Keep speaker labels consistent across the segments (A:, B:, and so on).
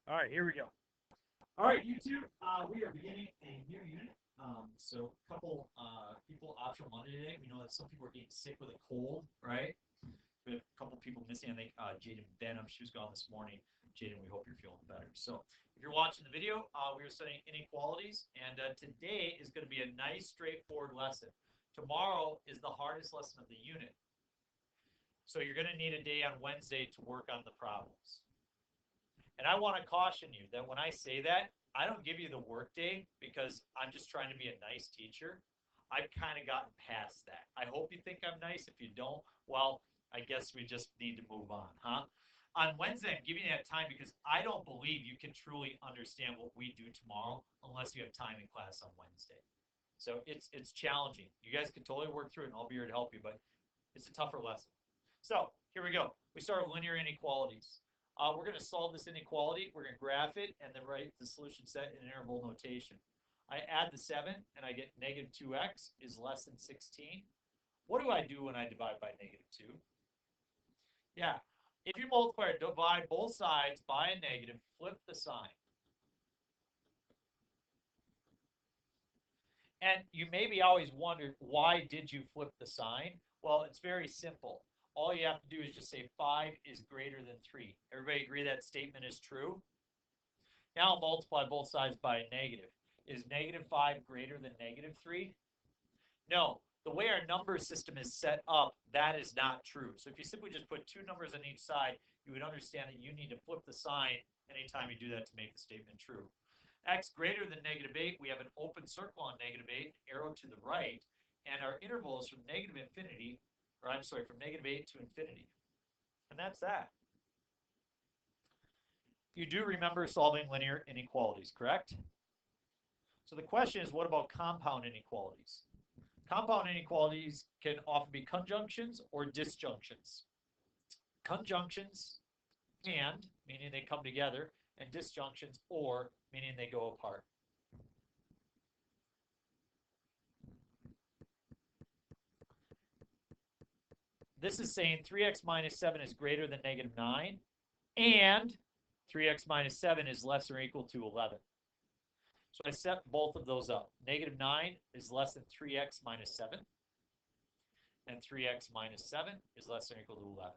A: All right, here we go. All right, YouTube, we are beginning a new unit. So a couple people optional Monday today. We know that some people are getting sick with a cold, right? We have a couple people missing. I think Jaden Benham, she was gone this morning. Jaden, we hope you're feeling better. So if you're watching the video, we are studying inequalities, and today is going to be a nice, straightforward lesson. Tomorrow is the hardest lesson of the unit. So you're going to need a day on Wednesday to work on the problems. And I want to caution you that when I say that, I don't give you the work day because I'm just trying to be a nice teacher. I've kind of gotten past that. I hope you think I'm nice. If you don't, well, I guess we just need to move on, huh? On Wednesday, I'm giving you that time because I don't believe you can truly understand what we do tomorrow unless you have time in class on Wednesday. So it's challenging. You guys can totally work through it, and I'll be here to help you, but it's a tougher lesson. So here we go. We start with linear inequalities. We're going to solve this inequality. We're going to graph it and then write the solution set in interval notation. I add the 7 and I get negative 2x is less than 16. What do I do when I divide by negative 2? Yeah, if you multiply or divide both sides by a negative, flip the sign. And you maybe always wondered, why did you flip the sign? Well, it's very simple. All you have to do is just say 5 is greater than 3. Everybody agree that statement is true? Now I'll multiply both sides by a negative. Is negative 5 greater than negative 3? No. The way our number system is set up, that is not true. So if you simply just put two numbers on each side, you would understand that you need to flip the sign anytime you do that to make the statement true. X greater than negative 8, we have an open circle on negative 8, arrow to the right, and our interval is from negative infinity, or I'm sorry, from negative 8 to infinity. And that's that. You do remember solving linear inequalities, correct? So the question is, what about compound inequalities? Compound inequalities can often be conjunctions or disjunctions. Conjunctions, and, meaning they come together, and disjunctions, or, meaning they go apart. This is saying 3x minus 7 is greater than negative 9, and 3x minus 7 is less or equal to 11. So I set both of those up. Negative 9 is less than 3x minus 7, and 3x minus 7 is less than or equal to 11.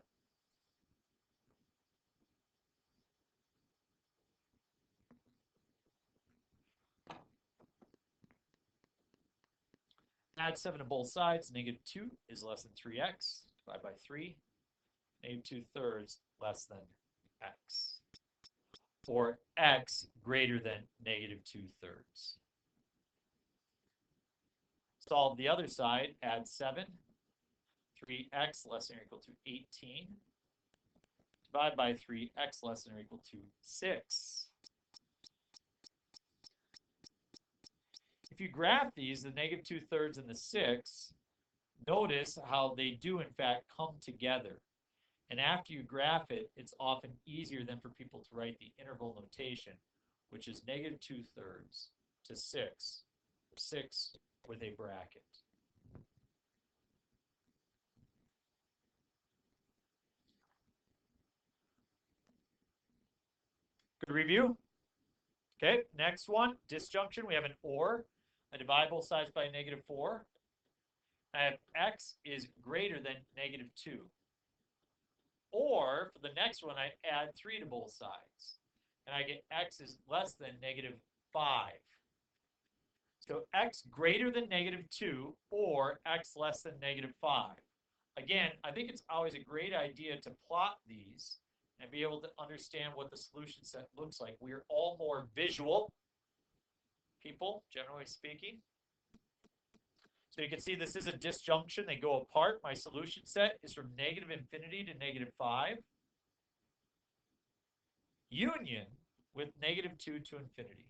A: Add 7 to both sides. Negative 2 is less than 3x. Divide by 3. Negative 2/3 less than x. Or x greater than negative 2/3. Solve the other side. Add 7. 3x less than or equal to 18. Divide by 3x less than or equal to 6. If you graph these, the negative 2/3 and the 6, notice how they do in fact come together. And after you graph it, it's often easier than for people to write the interval notation, which is negative 2/3 to 6, 6 with a bracket. Good review? Okay, next one, disjunction. We have an or. I divide both sides by negative 4. I have x is greater than negative 2. Or, for the next one, I add 3 to both sides. And I get x is less than negative 5. So x greater than negative 2 or x less than negative 5. Again, I think it's always a great idea to plot these and be able to understand what the solution set looks like. We are all more visual people, generally speaking. So you can see this is a disjunction. They go apart. My solution set is from negative infinity to negative 5. Union with negative 2 to infinity.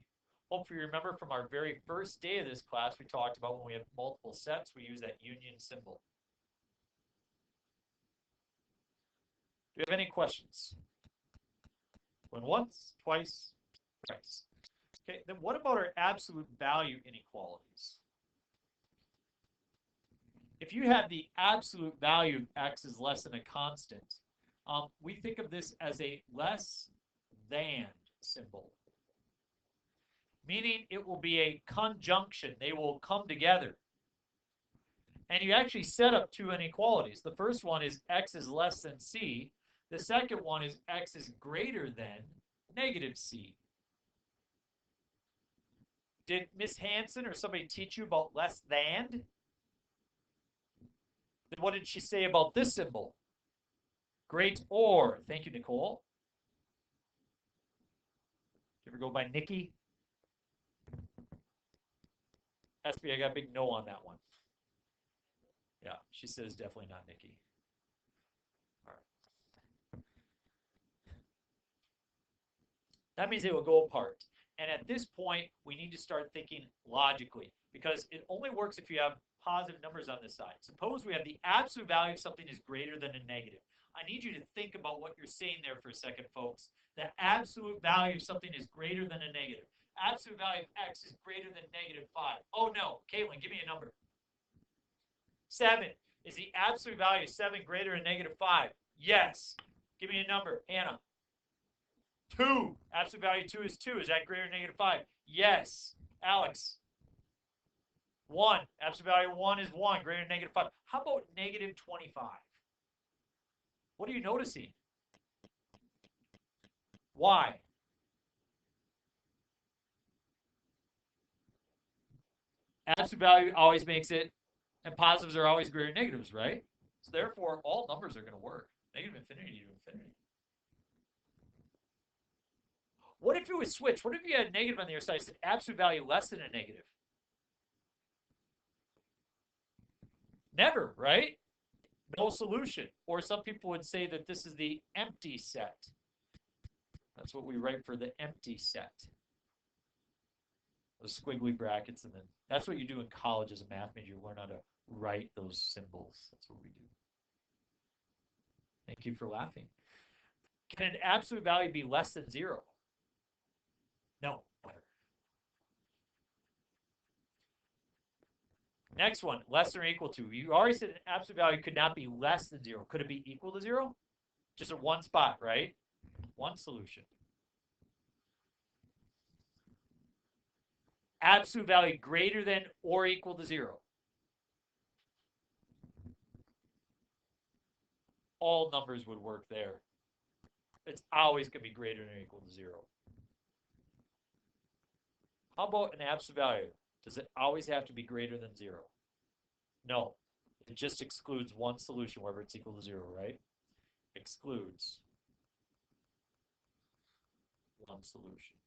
A: Hopefully you remember from our very first day of this class, we talked about when we have multiple sets, we use that union symbol. Do you have any questions? Going once, twice, thrice. Okay, then what about our absolute value inequalities? If you have the absolute value of x is less than a constant, we think of this as a less than symbol. meaning it will be a conjunction. They will come together. And you actually set up two inequalities. The first one is x is less than c. The second one is x is greater than negative c. Did Miss Hanson or somebody teach you about less than? What did she say about this symbol? Great or. Thank you, Nicole. You ever go by Nikki? SB, I got a big no on that one. Yeah, she says definitely not Nikki. All right. That means they will go apart. And at this point, we need to start thinking logically, because it only works if you have positive numbers on this side. Suppose we have the absolute value of something is greater than a negative. I need you to think about what you're saying there for a second, folks. The absolute value of something is greater than a negative. Absolute value of x is greater than negative 5. Oh no, Caitlin, give me a number. 7. Is the absolute value of 7 greater than negative 5? Yes. Give me a number, Hannah. 2. Absolute value of 2 is 2. Is that greater than negative 5? Yes. Alex. 1. Absolute value of 1 is 1, greater than negative 5. How about negative 25? What are you noticing? Why? Absolute value always makes it, and positives are always greater than negatives, right? So therefore, all numbers are going to work. Negative infinity to infinity. What if it was switched? What if you had a negative on the other side? It's an absolute value less than a negative. Never, right? No solution. Or some people would say that this is the empty set. That's what we write for the empty set. Those squiggly brackets, and then that's what you do in college as a math major. You learn how to write those symbols. That's what we do. Thank you for laughing. Can an absolute value be less than 0? No. Next one, less than or equal to. You already said an absolute value could not be less than 0. Could it be equal to 0? Just at one spot, right? One solution. Absolute value greater than or equal to 0. All numbers would work there. It's always going to be greater than or equal to 0. How about an absolute value? Does it always have to be greater than 0? No. It just excludes one solution wherever it's equal to 0, right? Excludes one solution.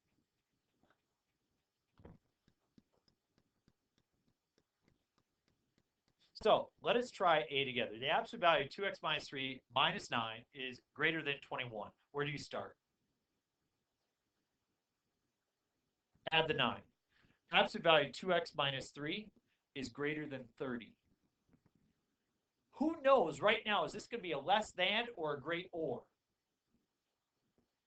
A: So let us try A together. The absolute value of 2x minus 3 minus 9 is greater than 21. Where do you start? Add the 9. Absolute value of 2x minus 3 is greater than 30. Who knows right now, is this going to be a less than or a great or?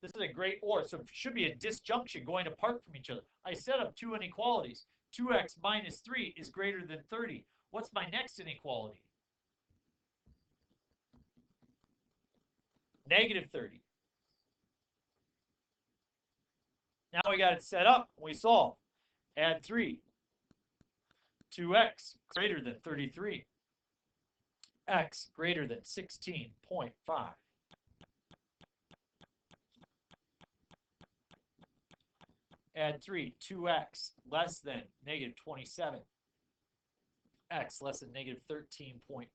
A: This is a great or, so it should be a disjunction going apart from each other. I set up two inequalities. 2x minus 3 is greater than 30. What's my next inequality? Negative 30. Now we got it set up. We solve. Add 3. 2x greater than 33. X greater than 16.5. Add 3. 2x less than negative 27. X less than negative 13.5.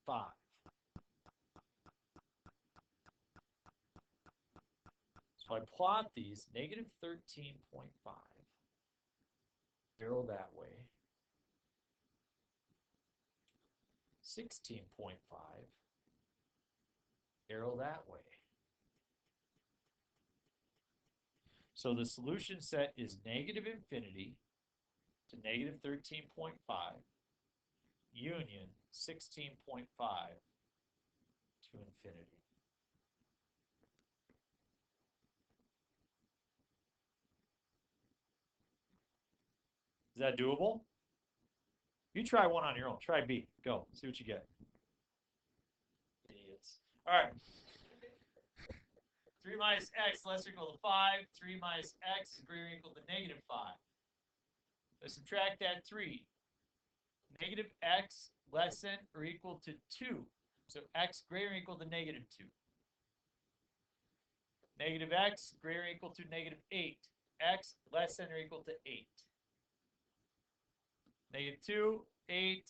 A: So I plot these, negative 13.5. Arrow that way. 16.5. Arrow that way. So the solution set is negative infinity to negative 13.5 union 16.5 to infinity. Is that doable? You try one on your own. Try B. Go. See what you get. Idiots. All right. 3 minus x less or equal to 5. 3 minus x is greater or equal to negative 5. Let's subtract that 3. Negative x less than or equal to 2. So x greater or equal to negative 2. Negative x greater or equal to negative 8. X less than or equal to 8. Negative 2, 8,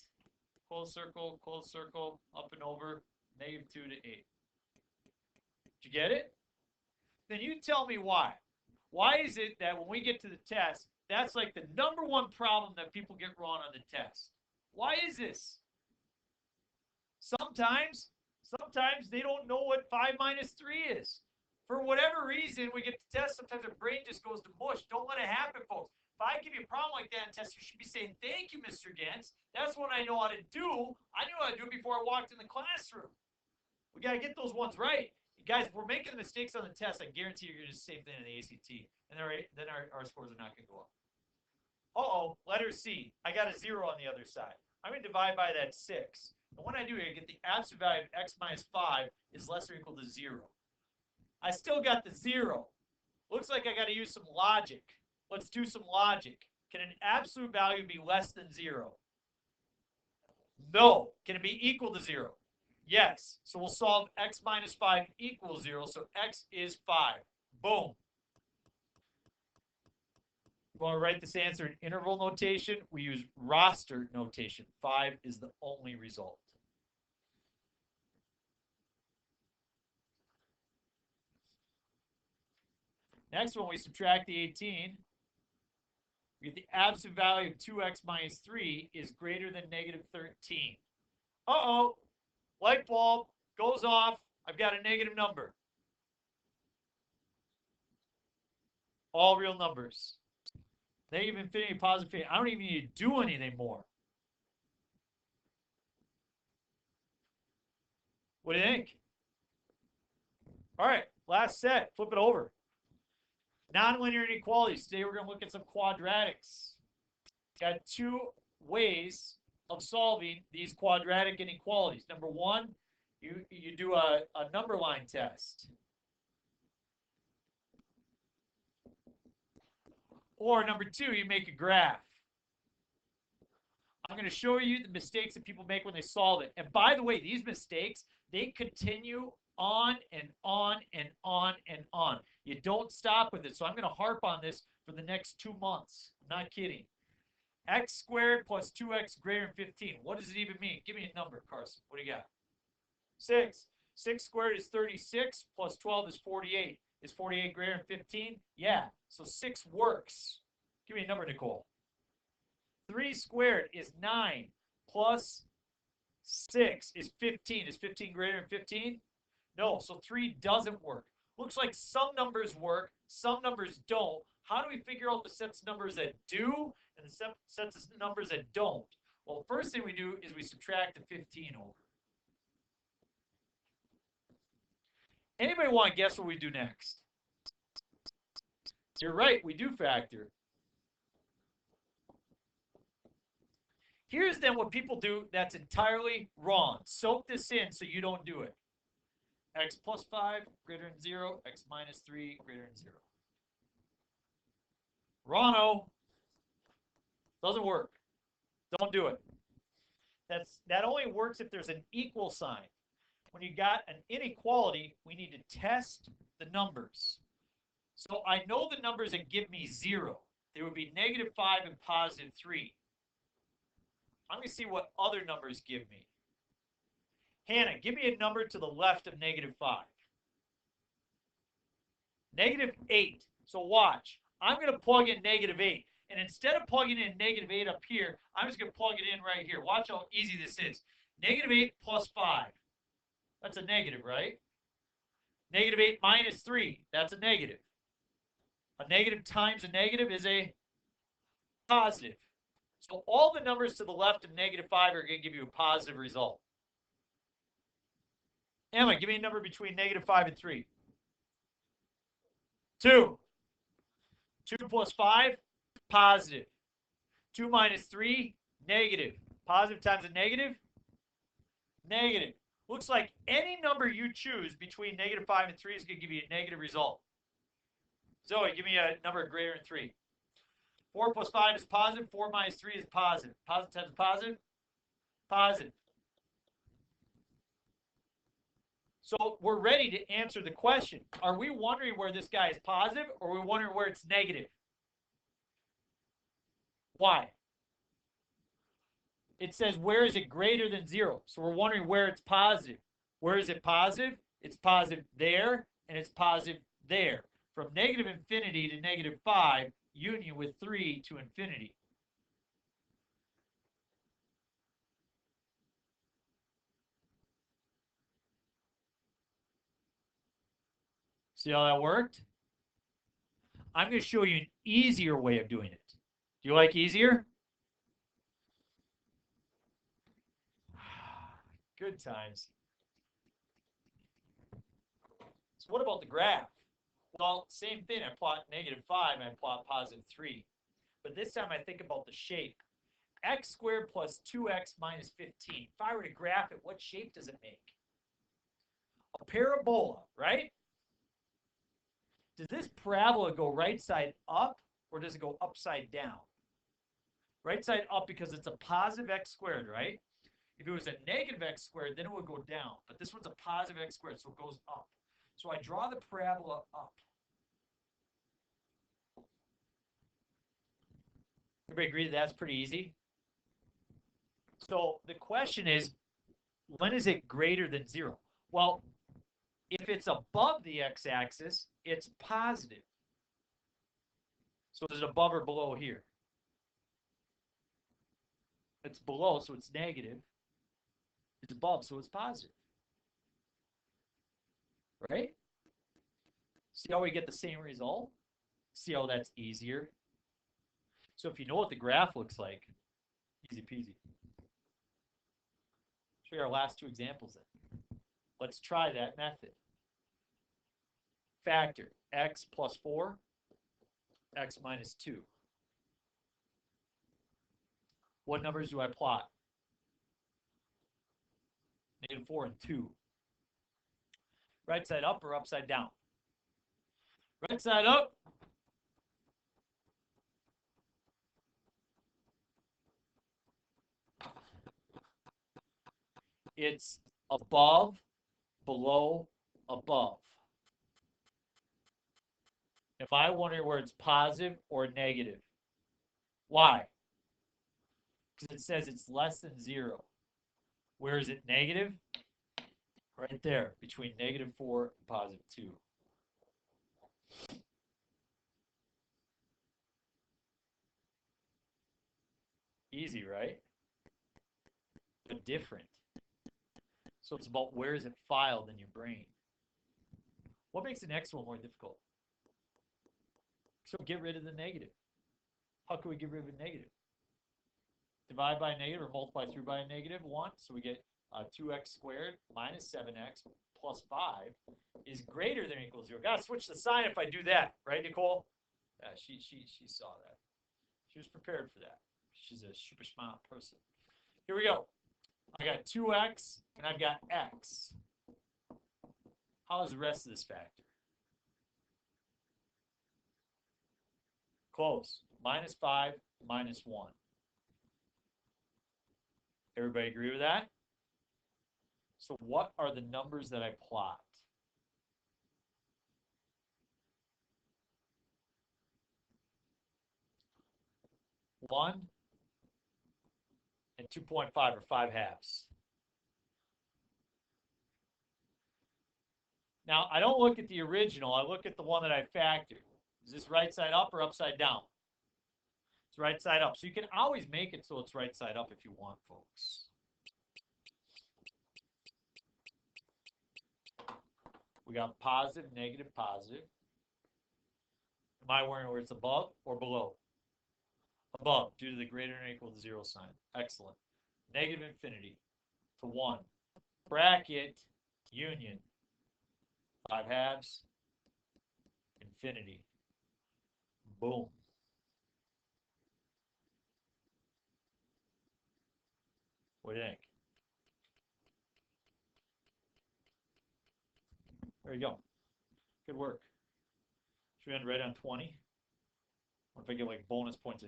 A: close circle, up and over, negative 2 to 8. Did you get it? Then you tell me why. Why is it that when we get to the test, that's like the number one problem that people get wrong on the test? Why is this? Sometimes they don't know what 5 minus 3 is. For whatever reason, we get to test, sometimes our brain just goes to mush. Don't let it happen, folks. If I give you a problem like that in test, you should be saying, thank you, Mr. Gantz. That's what I know how to do. I knew how to do it before I walked in the classroom. We got to get those ones right. Guys, if we're making mistakes on the test, I guarantee you're going to do the same thing in the ACT. And then our scores are not going to go up. Uh-oh, letter C. I got a 0 on the other side. I'm going to divide by that 6. And when I do, I get the absolute value of x minus 5 is less or equal to 0. I still got the 0. Looks like I got to use some logic. Let's do some logic. Can an absolute value be less than 0? No. Can it be equal to 0? Yes. So we'll solve x minus 5 equals 0. So x is 5. Boom. You want to write this answer in interval notation? We use roster notation. 5 is the only result. Next one, we subtract the 18. We get the absolute value of 2x minus 3 is greater than negative 13. Uh-oh. Light bulb goes off. I've got a negative number. All real numbers. Negative infinity, positive infinity. I don't even need to do anything more. What do you think? All right, last set. Flip it over. Nonlinear inequalities. Today we're going to look at some quadratics. Got 2 ways of solving these quadratic inequalities. Number 1, you do a number line test. Or number 2, you make a graph. I'm going to show you the mistakes that people make when they solve it. And by the way, these mistakes, they continue on and on and on and on. You don't stop with it. So I'm going to harp on this for the next 2 months. I'm not kidding. X squared plus 2x greater than 15. What does it even mean? Give me a number, Carson. What do you got? 6. 6 squared is 36 plus 12 is 48. Is 48 greater than 15? Yeah. So 6 works. Give me a number, Nicole. 3 squared is 9 plus 6 is 15. Is 15 greater than 15? No. So 3 doesn't work. Looks like some numbers work, some numbers don't. How do we figure out the sets of numbers that do and the sets of numbers that don't? Well, the first thing we do is we subtract the 15 over. Anybody want to guess what we do next? You're right, we do factor. Here's then what people do that's entirely wrong. Soak this in so you don't do it. X plus 5 greater than 0, x minus 3 greater than 0. Rono. Doesn't work. Don't do it. That only works if there's an equal sign. When you got an inequality, we need to test the numbers. So I know the numbers that give me 0. They would be negative 5 and positive 3. I'm going to see what other numbers give me. Hannah, give me a number to the left of negative 5. Negative 8. So watch. I'm going to plug in negative 8. And instead of plugging in negative 8 up here, I'm just going to plug it in right here. Watch how easy this is. Negative 8 plus 5. That's a negative, right? Negative 8 minus 3. That's a negative. A negative times a negative is a positive. So all the numbers to the left of negative 5 are going to give you a positive result. Emma, give me a number between negative 5 and 3. 2. 2 plus 5, positive. 2 minus 3, negative. Positive times a negative, negative. Looks like any number you choose between negative 5 and 3 is going to give you a negative result. Zoe, give me a number greater than 3. 4 plus 5 is positive. 4 minus 3 is positive. Positive times positive? Positive. So we're ready to answer the question. Are we wondering where this guy is positive, or are we wondering where it's negative? Why? It says, where is it greater than 0? So we're wondering where it's positive. Where is it positive? It's positive there, and it's positive there. From negative infinity to negative 5, union with 3 to infinity. See how that worked? I'm going to show you an easier way of doing it. Do you like easier? Good times. So what about the graph? Well, same thing. I plot negative 5 and I plot positive 3. But this time I think about the shape. X squared plus 2x minus 15. If I were to graph it, what shape does it make? A parabola, right? Does this parabola go right side up, or does it go upside down? Right side up because it's a positive x squared, right? If it was a negative x squared, then it would go down. But this one's a positive x squared, so it goes up. So I draw the parabola up. Everybody agree that that's pretty easy? So the question is, when is it greater than 0? Well, if it's above the x-axis, it's positive. So is it above or below here? It's below, so it's negative. It's above, so it's positive. Right? See how we get the same result? See how that's easier? So if you know what the graph looks like, easy peasy. Show you our last two examples then. Let's try that method. Factor x plus 4, x minus 2. What numbers do I plot? Negative 4 and 2. Right side up or upside down? Right side up. It's above, below, above. If I wonder where it's positive or negative. Why? Because it says it's less than 0. Where is it negative? Right there, between negative 4 and positive 2. Easy, right? But different. So it's about where is it filed in your brain. What makes the next one more difficult? So get rid of the negative. How can we get rid of a negative? Divide by a negative or multiply through by a negative 1. So we get 2x squared minus 7x plus 5 is greater than or equal to 0. Gotta switch the sign if I do that, right, Nicole? Yeah, she saw that. She was prepared for that. She's a super smart person. Here we go. I got 2x and I've got x. How is the rest of this factor? Close. Minus 5, minus 1. Everybody agree with that? So what are the numbers that I plot? One and 2.5 or 5 halves. Now, I don't look at the original. I look at the one that I factored. Is this right side up or upside down? It's right side up. So you can always make it so it's right side up if you want, folks. We got positive, negative, positive. Am I wondering where it's above or below? Above, due to the greater than or equal to 0 sign. Excellent. Negative infinity to 1. Bracket, union. 5 halves, infinity. Boom. What do you think? There you go. Good work. Should we end right on 20? Or if I get like bonus points at